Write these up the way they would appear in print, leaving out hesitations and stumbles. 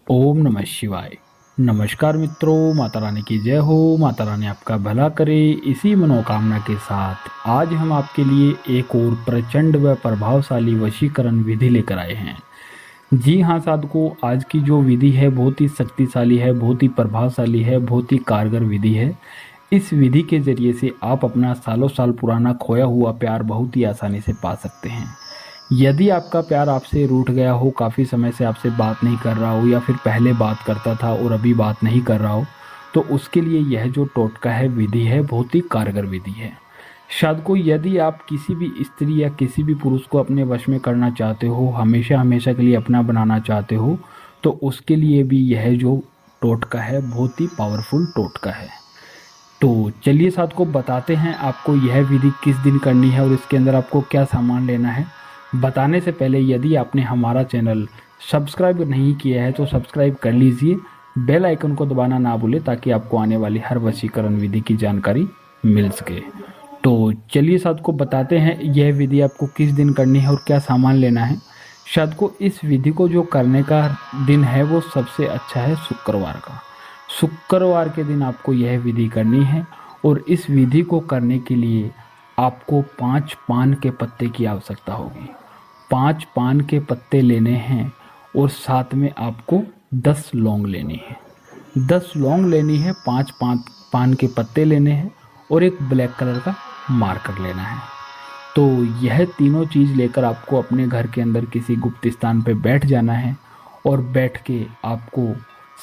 ओम नमः शिवाय। नमस्कार मित्रों, माता रानी की जय हो। माता रानी आपका भला करे, इसी मनोकामना के साथ आज हम आपके लिए एक और प्रचंड व प्रभावशाली वशीकरण विधि लेकर आए हैं। जी हाँ साधकों, आज की जो विधि है बहुत ही शक्तिशाली है, बहुत ही प्रभावशाली है, बहुत ही कारगर विधि है। इस विधि के जरिए से आप अपना सालों साल पुराना खोया हुआ प्यार बहुत ही आसानी से पा सकते हैं। यदि आपका प्यार आपसे रूठ गया हो, काफ़ी समय से आपसे बात नहीं कर रहा हो, या फिर पहले बात करता था और अभी बात नहीं कर रहा हो, तो उसके लिए यह जो टोटका है, विधि है, बहुत ही कारगर विधि है। शायद को यदि आप किसी भी स्त्री या किसी भी पुरुष को अपने वश में करना चाहते हो, हमेशा हमेशा के लिए अपना बनाना चाहते हो, तो उसके लिए भी यह जो टोटका है बहुत ही पावरफुल टोटका है। तो चलिए साथ को बताते हैं आपको यह विधि किस दिन करनी है और इसके अंदर आपको क्या सामान लेना है। बताने से पहले यदि आपने हमारा चैनल सब्सक्राइब नहीं किया है तो सब्सक्राइब कर लीजिए, बेल आइकन को दबाना ना भूलें ताकि आपको आने वाली हर वशीकरण विधि की जानकारी मिल सके। तो चलिए साथ को बताते हैं यह विधि आपको किस दिन करनी है और क्या सामान लेना है। शायद को इस विधि को जो करने का दिन है वो सबसे अच्छा है शुक्रवार का। शुक्रवार के दिन आपको यह विधि करनी है और इस विधि को करने के लिए आपको 5 पान के पत्ते की आवश्यकता होगी। 5 पान के पत्ते लेने हैं और साथ में आपको 10 लौंग लेनी है। 10 लौंग लेनी है, 5 पान के पत्ते लेने हैं और एक ब्लैक कलर का मार्कर लेना है। तो यह तीनों चीज़ लेकर आपको अपने घर के अंदर किसी गुप्त स्थान पर बैठ जाना है और बैठ के आपको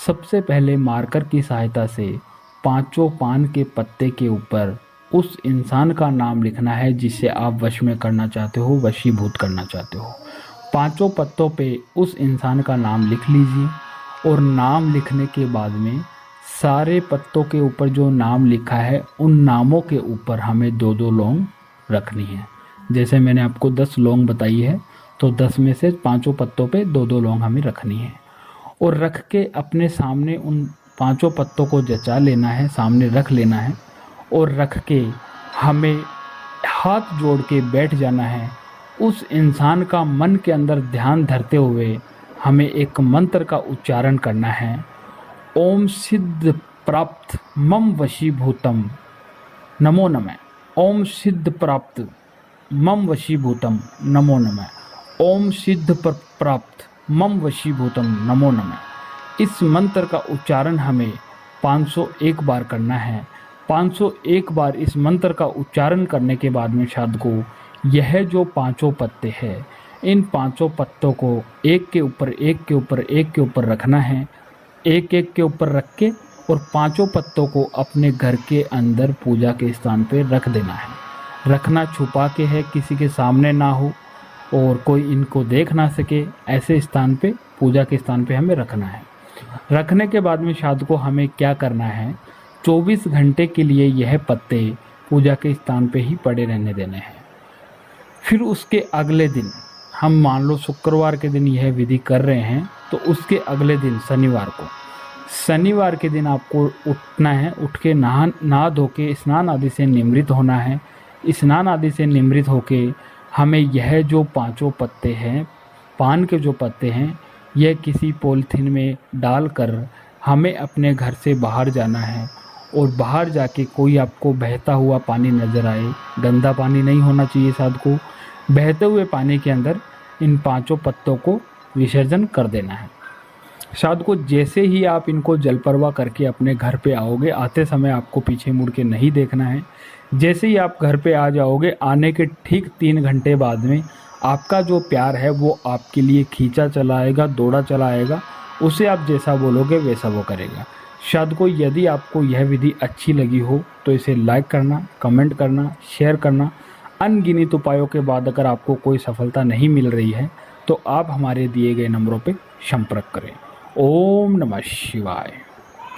सबसे पहले मार्कर की सहायता से 5 पान के पत्ते के ऊपर उस इंसान का नाम लिखना है जिसे आप वश में करना चाहते हो, वशीभूत करना चाहते हो। 5 पत्तों पे उस इंसान का नाम लिख लीजिए और नाम लिखने के बाद में सारे पत्तों के ऊपर जो नाम लिखा है उन नामों के ऊपर हमें 2-2 लौंग रखनी है। जैसे मैंने आपको 10 लौंग बताई है तो 10 में से 5 पत्तों पे 2-2 लौंग हमें रखनी है और रख के अपने सामने उन 5 पत्तों को जचा लेना है, सामने रख लेना है और रख के हमें हाथ जोड़ के बैठ जाना है। उस इंसान का मन के अंदर ध्यान धरते हुए हमें एक मंत्र का उच्चारण करना है। ओम सिद्ध प्राप्त मम वशीभूतम नमो नमः। ओम सिद्ध प्राप्त मम वशीभूतम नमो नमः। ओम सिद्ध प्राप्त मम वशीभूतम नमो नमः। इस मंत्र का उच्चारण हमें 501 बार करना है। 501 बार इस मंत्र का उच्चारण करने के बाद में साध को यह जो 5 पत्ते हैं, इन 5 पत्तों को एक के ऊपर एक के ऊपर एक के ऊपर रखना है। एक एक के ऊपर रख के और 5 पत्तों को अपने घर के अंदर पूजा के स्थान पे रख देना है। रखना छुपा के है, किसी के सामने ना हो और कोई इनको देख ना सके, ऐसे स्थान पे, पूजा के स्थान पे हमें रखना है। रखने के बाद में साध को हमें क्या करना है, 24 घंटे के लिए यह पत्ते पूजा के स्थान पे ही पड़े रहने देने हैं। फिर उसके अगले दिन, हम मान लो शुक्रवार के दिन यह विधि कर रहे हैं तो उसके अगले दिन शनिवार के दिन आपको उठना है। उठ के नहा धो के स्नान आदि से निमृत होना है। स्नान आदि से निमृत होके हमें यह जो 5 पत्ते हैं, पान के जो पत्ते हैं, यह किसी पॉलीथीन में डालकर हमें अपने घर से बाहर जाना है और बाहर जाके कोई आपको बहता हुआ पानी नज़र आए, गंदा पानी नहीं होना चाहिए साथ को, बहते हुए पानी के अंदर इन 5 पत्तों को विसर्जन कर देना है। साथ को जैसे ही आप इनको जलप्रवाह करके अपने घर पे आओगे, आते समय आपको पीछे मुड़ के नहीं देखना है। जैसे ही आप घर पे आ जाओगे, आने के ठीक 3 घंटे बाद में आपका जो प्यार है वो आपके लिए खींचा चला आएगा, दौड़ा चला आएगा। उसे आप जैसा बोलोगे वैसा वो करेगा। शायद को यदि आपको यह विधि अच्छी लगी हो तो इसे लाइक करना, कमेंट करना, शेयर करना। अनगिनत उपायों के बाद अगर आपको कोई सफलता नहीं मिल रही है तो आप हमारे दिए गए नंबरों पर संपर्क करें। ओम नमः शिवाय।